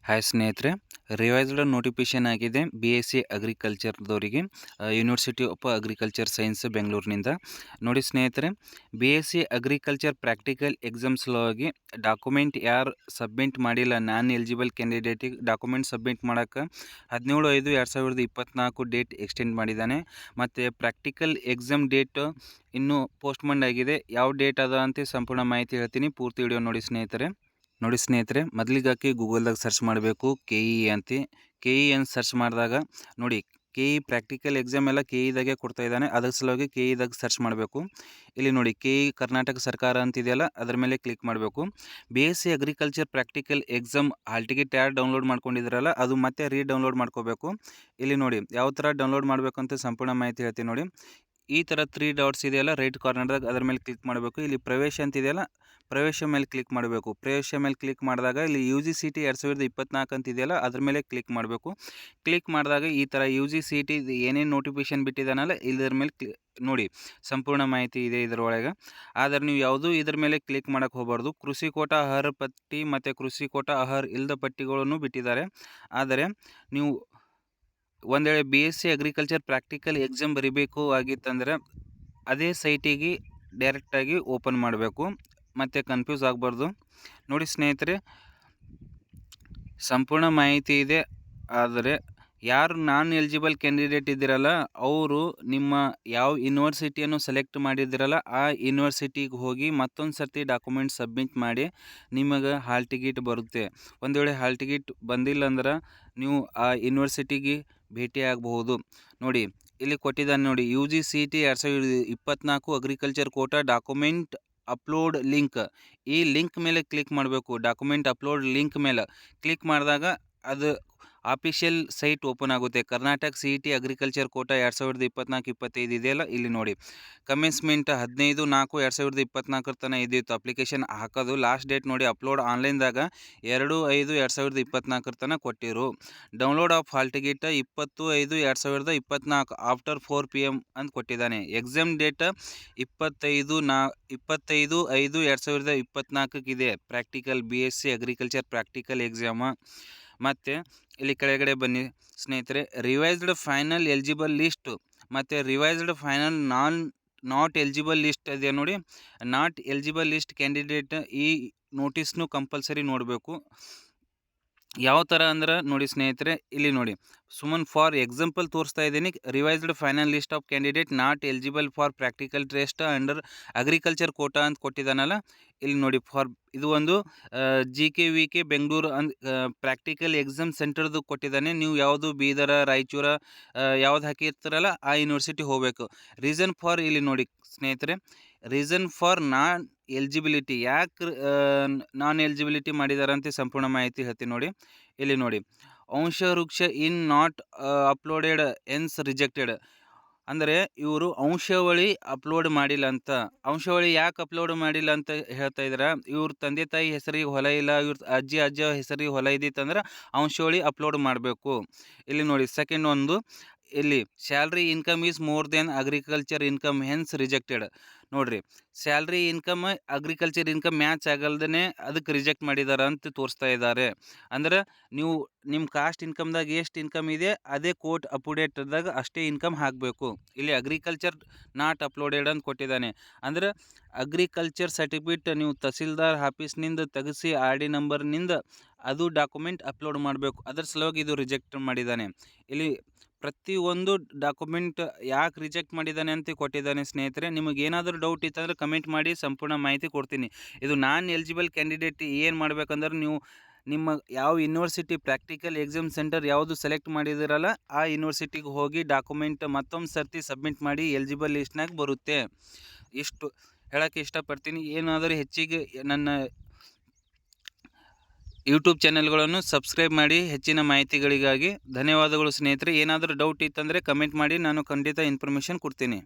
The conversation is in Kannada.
ಹಾಯ್ ಸ್ನೇಹಿತರೆ, ರಿವೈಸ್ಡ್ ನೋಟಿಫಿಕೇಶನ್ ಆಗಿದೆ BSc ಅಗ್ರಿಕಲ್ಚರ್ದವರಿಗೆ ಯೂನಿವರ್ಸಿಟಿ ಆಫ್ ಅಗ್ರಿಕಲ್ಚರ್ ಸೈನ್ಸ್ ಬೆಂಗಳೂರಿನಿಂದ. ನೋಡಿ ಸ್ನೇಹಿತರೆ, BSc ಅಗ್ರಿಕಲ್ಚರ್ ಪ್ರಾಕ್ಟಿಕಲ್ ಎಕ್ಸಾಮ್ಸ್ ಸಲುವಾಗಿ ಡಾಕ್ಯುಮೆಂಟ್ ಯಾರು ಸಬ್ಮಿಟ್ ಮಾಡಿಲ್ಲ, ನಾನ್ ಎಲಿಜಿಬಲ್ ಕ್ಯಾಂಡಿಡೇಟಿಗೆ ಡಾಕ್ಯುಮೆಂಟ್ ಸಬ್ಮಿಟ್ ಮಾಡೋಕ್ಕೆ 17/5/2024 ಡೇಟ್ ಎಕ್ಸ್ಟೆಂಡ್ ಮಾಡಿದ್ದಾನೆ. ಮತ್ತು ಪ್ರಾಕ್ಟಿಕಲ್ ಎಕ್ಸಾಮ್ ಡೇಟ್ ಇನ್ನೂ ಪೋಸ್ಟ್ಪೋಂಡ್ ಆಗಿದೆ. ಯಾವ ಡೇಟ್ ಅದ ಅಂತ ಸಂಪೂರ್ಣ ಮಾಹಿತಿ ಹೇಳ್ತೀನಿ, ಪೂರ್ತಿ ವಿಡಿಯೋ ನೋಡಿ ಸ್ನೇಹಿತರೆ. ಮೊದಲಿಗಾಕಿ ಗೂಗಲ್ದಾಗ ಸರ್ಚ್ ಮಾಡಬೇಕು KE ಅಂತ. KE ಅಂತ ಸರ್ಚ್ ಮಾಡಿದಾಗ ನೋಡಿ, KE ಪ್ರಾಕ್ಟಿಕಲ್ ಎಕ್ಸಾಮ್ ಎಲ್ಲ KEದಾಗೆ ಕೊಡ್ತಾ ಇದ್ದಾನೆ. ಅದರ ಸಲುವಾಗಿ KEದಾಗ ಸರ್ಚ್ ಮಾಡಬೇಕು. ಇಲ್ಲಿ ನೋಡಿ, KE ಕರ್ನಾಟಕ ಸರ್ಕಾರ ಅಂತಿದೆಯಲ್ಲ, ಅದರ ಮೇಲೆ ಕ್ಲಿಕ್ ಮಾಡಬೇಕು. BSc agriculture practical exam hall ticket ಯಾರು ಡೌನ್ಲೋಡ್ ಮಾಡ್ಕೊಂಡಿದ್ರಲ್ಲ, ಅದು ಮತ್ತೆ ಡೌನ್ಲೋಡ್ ಮಾಡ್ಕೋಬೇಕು. ಇಲ್ಲಿ ನೋಡಿ, ಯಾವ ಥರ ಡೌನ್ಲೋಡ್ ಮಾಡಬೇಕು ಅಂತ ಸಂಪೂರ್ಣ ಮಾಹಿತಿ ಹೇಳ್ತೀನಿ ನೋಡಿ. ಈ ಥರ 3 ಡಾಟ್ಸ್ ಇದೆಯಲ್ಲ ರೈಟ್ ಕಾರ್ನರ್ದಾಗ, ಅದರ ಮೇಲೆ ಕ್ಲಿಕ್ ಮಾಡಬೇಕು. ಇಲ್ಲಿ ಪ್ರವೇಶ ಅಂತಿದೆಯಲ್ಲ, ಪ್ರವೇಶ ಮೇಲೆ ಕ್ಲಿಕ್ ಮಾಡಬೇಕು. ಪ್ರವೇಶ ಮೇಲೆ ಕ್ಲಿಕ್ ಮಾಡಿದಾಗ ಇಲ್ಲಿ UGCET 2024 ಅಂತಿದೆಯಲ್ಲ, ಅದ್ರ ಮೇಲೆ ಕ್ಲಿಕ್ ಮಾಡಬೇಕು. ಕ್ಲಿಕ್ ಮಾಡಿದಾಗ ಈ ಥರ UGCET ಏನೇನು ನೋಟಿಫಿಕೇಶನ್ ಬಿಟ್ಟಿದ್ದಾನಲ್ಲ, ಇದರ ಮೇಲೆ ನೋಡಿ, ಸಂಪೂರ್ಣ ಮಾಹಿತಿ ಇದೆ ಇದರೊಳಗೆ. ಆದರೆ ನೀವು ಯಾವುದೂ ಇದ್ರ ಮೇಲೆ ಕ್ಲಿಕ್ ಮಾಡೋಕ್ಕೆ ಹೋಗಬಾರ್ದು. ಕೃಷಿ ಕೋಟಾ ಅರ್ಹ ಪಟ್ಟಿ ಮತ್ತು ಕೃಷಿ ಕೋಟಾ ಅರ್ಹ ಇಲ್ಲದ ಪಟ್ಟಿಗಳನ್ನು ಬಿಟ್ಟಿದ್ದಾರೆ. ಆದರೆ ನೀವು ಒಂದು ವೇಳೆ BSc ಅಗ್ರಿಕಲ್ಚರ್ ಪ್ರಾಕ್ಟಿಕಲ್ ಎಕ್ಸಾಮ್ ಬರೀಬೇಕು ಆಗಿತ್ತಂದರೆ ಅದೇ ಸೈಟಿಗೆ ಡೈರೆಕ್ಟಾಗಿ ಓಪನ್ ಮಾಡಬೇಕು, ಮತ್ತು ಕನ್ಫ್ಯೂಸ್ ಆಗಬಾರ್ದು. ನೋಡಿ ಸ್ನೇಹಿತರೆ, ಸಂಪೂರ್ಣ ಮಾಹಿತಿ ಇದೆ. ಆದರೆ ಯಾರು ನಾನ್ ಎಲಿಜಿಬಲ್ ಕ್ಯಾಂಡಿಡೇಟ್ ಇದ್ದೀರಲ್ಲ, ಅವರು ನಿಮ್ಮ ಯಾವ ಯೂನಿವರ್ಸಿಟಿಯನ್ನು ಸೆಲೆಕ್ಟ್ ಮಾಡಿದ್ದೀರಲ್ಲ, ಆ ಯೂನಿವರ್ಸಿಟಿಗೆ ಹೋಗಿ ಮತ್ತೊಂದು ಸರ್ತಿ ಡಾಕ್ಯುಮೆಂಟ್ ಸಬ್ಮಿಟ್ ಮಾಡಿ ನಿಮಗೆ ಹಾಲ್ ಟಿಕೆಟ್ ಬರುತ್ತೆ. ಒಂದು ವೇಳೆ ಹಾಲ್ ಟಿಕೆಟ್ ಬಂದಿಲ್ಲ ಅಂದ್ರೆ ನೀವು ಆ ಯೂನಿವರ್ಸಿಟಿಗೆ ಭೇಟಿ ಆಗಬಹುದು. ನೋಡಿ, ಇಲ್ಲಿ ಕೊಟ್ಟಿದ್ದಾನೆ ನೋಡಿ, UGCET 2024 agriculture Kota document upload link. ಈ ಲಿಂಕ್ ಮೇಲೆ ಕ್ಲಿಕ್ ಮಾಡಬೇಕು. ಡಾಕ್ಯುಮೆಂಟ್ ಅಪ್ಲೋಡ್ ಲಿಂಕ್ ಮೇಲೆ ಕ್ಲಿಕ್ ಮಾಡಿದಾಗ ಅದು ಆಫಿಷಿಯಲ್ ಸೈಟ್ ಓಪನ್ ಆಗುತ್ತೆ. ಕರ್ನಾಟಕ CET ಅಗ್ರಿಕಲ್ಚರ್ ಕೋಟಾ 2024-25 ಇದೆಯಲ್ಲ, ಇಲ್ಲಿ ನೋಡಿ, ಕಮೆನ್ಸ್ಮೆಂಟ್ 15/4/2024 ತನಕ ಇದ್ದಿತ್ತು ಅಪ್ಲಿಕೇಶನ್ ಹಾಕೋದು. ಲಾಸ್ಟ್ ಡೇಟ್ ನೋಡಿ, ಅಪ್ಲೋಡ್ ಆನ್ಲೈನ್ದಾಗ 2/5/2024 ತನಕ ಕೊಟ್ಟಿರು. Download of hall ticket 20/5/2024 after 4 PM ಅಂತ ಕೊಟ್ಟಿದ್ದಾನೆ. ಎಕ್ಸಾಮ್ ಡೇಟ್ 25/5/2024 ಇದೆ. Practical BSc agriculture practical exam. ಮತ್ತು ಇಲ್ಲಿ ಕೆಳಗಡೆ ಬನ್ನಿ ಸ್ನೇಹಿತರೆ, ರಿವೈಸ್ಡ್ ಫೈನಲ್ ಎಲಿಜಿಬಲ್ ಲಿಸ್ಟ್ ಮತ್ತು revised final not eligible list ಇದೆ ನೋಡಿ. ನಾಟ್ ಎಲಿಜಿಬಲ್ ಲಿಸ್ಟ್ ಕ್ಯಾಂಡಿಡೇಟ್ ಈ ನೋಟಿಸ್ನು ಕಂಪಲ್ಸರಿ ನೋಡಬೇಕು. ಯಾವ ಥರ ಅಂದ್ರೆ ನೋಡಿ ಸ್ನೇಹಿತರೆ, ಇಲ್ಲಿ ನೋಡಿ, ಸುಮ್ಮನೆ ಫಾರ್ ಎಕ್ಸಾಂಪಲ್ ತೋರಿಸ್ತಾ ಇದ್ದೀನಿ. Revised final list of candidate not eligible for practical test under agriculture Kota ಅಂತ ಕೊಟ್ಟಿದ್ದಾನಲ್ಲ, ಇಲ್ಲಿ ನೋಡಿ, ಇದು ಒಂದು GKVK ಬೆಂಗಳೂರು ಪ್ರಾಕ್ಟಿಕಲ್ ಎಕ್ಸಾಮ್ ಸೆಂಟರ್ದು ಕೊಟ್ಟಿದ್ದಾನೆ. ನೀವು ಯಾವುದು ಬೀದರ, ರಾಯಚೂರ ಯಾವ್ದು ಹಾಕಿರ್ತಾರಲ್ಲ ಆ ಯೂನಿವರ್ಸಿಟಿ ಹೋಗಬೇಕು. ರೀಸನ್ ಫಾರ್, ಇಲ್ಲಿ ನೋಡಿ ಸ್ನೇಹಿತರೆ, ರೀಸನ್ ಫಾರ್ ನಾನ್ ಎಲಿಜಿಬಿಲಿಟಿ, ಯಾಕೆ ನಾನ್ ಎಲಿಜಿಬಿಲಿಟಿ ಮಾಡಿದ್ದಾರೆ ಅಂತ ಸಂಪೂರ್ಣ ಮಾಹಿತಿ ಹೇಳ್ತೀನಿ ನೋಡಿ. ಇಲ್ಲಿ ನೋಡಿ, ಅಂಶವೃಕ್ಷ in not uploaded hence rejected. ಅಂದರೆ ಇವರು ಅಂಶಾವಳಿ ಅಪ್ಲೋಡ್ ಮಾಡಿಲ್ಲ ಅಂತ. ಅಂಶಾವಳಿ ಯಾಕೆ ಅಪ್ಲೋಡ್ ಮಾಡಿಲ್ಲ ಅಂತ ಹೇಳ್ತಾ ಇದ್ದಾರೆ, ಇವ್ರ ತಂದೆ ತಾಯಿ ಹೆಸರಿಗೆ ಹೊಲ ಇಲ್ಲ, ಇವ್ರ ಅಜ್ಜ ಹೆಸರಿಗೆ ಹೊಲ ಇದ್ದಿತ್ತಂದ್ರೆ ಅಂಶಾವಳಿ ಅಪ್ಲೋಡ್ ಮಾಡಬೇಕು. ಇಲ್ಲಿ ನೋಡಿ, ಸೆಕೆಂಡ್ ಒಂದು, ಇಲ್ಲಿ salary income is more than agriculture income hence rejected. ನೋಡಿರಿ, salary income agriculture income match ಆಗಲ್ದೇ ಅದಕ್ಕೆ ರಿಜೆಕ್ಟ್ ಮಾಡಿದ್ದಾರೆ ಅಂತ ತೋರಿಸ್ತಾ ಇದ್ದಾರೆ. ಅಂದ್ರೆ ನೀವು ನಿಮ್ಮ ಕಾಸ್ಟ್ ಇನ್ಕಮ್ದಾಗ ಎಷ್ಟು ಇನ್ಕಮ್ ಇದೆ ಅದೇ ಕೋರ್ಟ್ ಅಪ್ಡೇಟ್ದಾಗ ಅಷ್ಟೇ ಇನ್ಕಮ್ ಹಾಕಬೇಕು. ಇಲ್ಲಿ ಅಗ್ರಿಕಲ್ಚರ್ ನಾಟ್ ಅಪ್ಲೋಡೆಡ್ ಅಂತ ಕೊಟ್ಟಿದ್ದಾನೆ. ಅಂದ್ರೆ ಅಗ್ರಿಕಲ್ಚರ್ ಸರ್ಟಿಫಿಕೇಟ್ ನೀವು ತಹಸೀಲ್ದಾರ್ ಆಫೀಸ್ನಿಂದ ತೆಗೆಸಿ RD ನಂಬರ್ನಿಂದ ಅದು ಡಾಕ್ಯುಮೆಂಟ್ ಅಪ್ಲೋಡ್ ಮಾಡಬೇಕು. ಅದರ ಸಲುವಾಗಿ ಇದು ರಿಜೆಕ್ಟ್ ಮಾಡಿದ್ದಾನೆ. ಇಲ್ಲಿ ಪ್ರತಿಯೊಂದು ಡಾಕ್ಯುಮೆಂಟ್ ಯಾಕೆ ರಿಜೆಕ್ಟ್ ಮಾಡಿದ್ದಾನೆ ಅಂತ ಕೊಟ್ಟಿದ್ದಾನೆ. ಸ್ನೇಹಿತರೆ, ನಿಮಗೆ ಏನಾದರೂ ಡೌಟ್ ಇತ್ತಂದ್ರೆ ಕಮೆಂಟ್ ಮಾಡಿ, ಸಂಪೂರ್ಣ ಮಾಹಿತಿ ಕೊಡ್ತೀನಿ. ಇದು ನಾನ್ ಎಲಿಜಿಬಲ್ ಕ್ಯಾಂಡಿಡೇಟ್ ಏನು ಮಾಡಬೇಕಂದ್ರೆ, ನೀವು ನಿಮ್ಮ ಯಾವ ಯೂನಿವರ್ಸಿಟಿ ಪ್ರಾಕ್ಟಿಕಲ್ ಎಕ್ಸಾಮ್ ಸೆಂಟರ್ ಯಾವುದು ಸೆಲೆಕ್ಟ್ ಮಾಡಿದಿರಲ್ಲ ಆ ಯೂನಿವರ್ಸಿಟಿಗೆ ಹೋಗಿ ಡಾಕ್ಯುಮೆಂಟ್ ಮತ್ತೊಂದು ಸರ್ತಿ ಸಬ್ಮಿಟ್ ಮಾಡಿ ಎಲಿಜಿಬಲ್ ಲಿಸ್ಟ್ನಾಗ ಬರುತ್ತೆ. ಇಷ್ಟು ಹೇಳೋಕ್ಕೆ ಇಷ್ಟಪಡ್ತೀನಿ. ಏನಾದರೂ ಹೆಚ್ಚಿಗೆ ನನ್ನ ಯೂಟ್ಯೂಬ್ ಚಾನೆಲ್ಗಳನ್ನು ಸಬ್ಸ್ಕ್ರೈಬ್ ಮಾಡಿ ಹೆಚ್ಚಿನ ಮಾಹಿತಿಗಳಿಗಾಗಿ. ಧನ್ಯವಾದಗಳು ಸ್ನೇಹಿತರೆ. ಏನಾದರೂ ಡೌಟ್ ಇತ್ತಂದರೆ ಕಮೆಂಟ್ ಮಾಡಿ, ನಾನು ಖಂಡಿತ ಇನ್ಫಾರ್ಮೇಷನ್ ಕೊಡ್ತೀನಿ.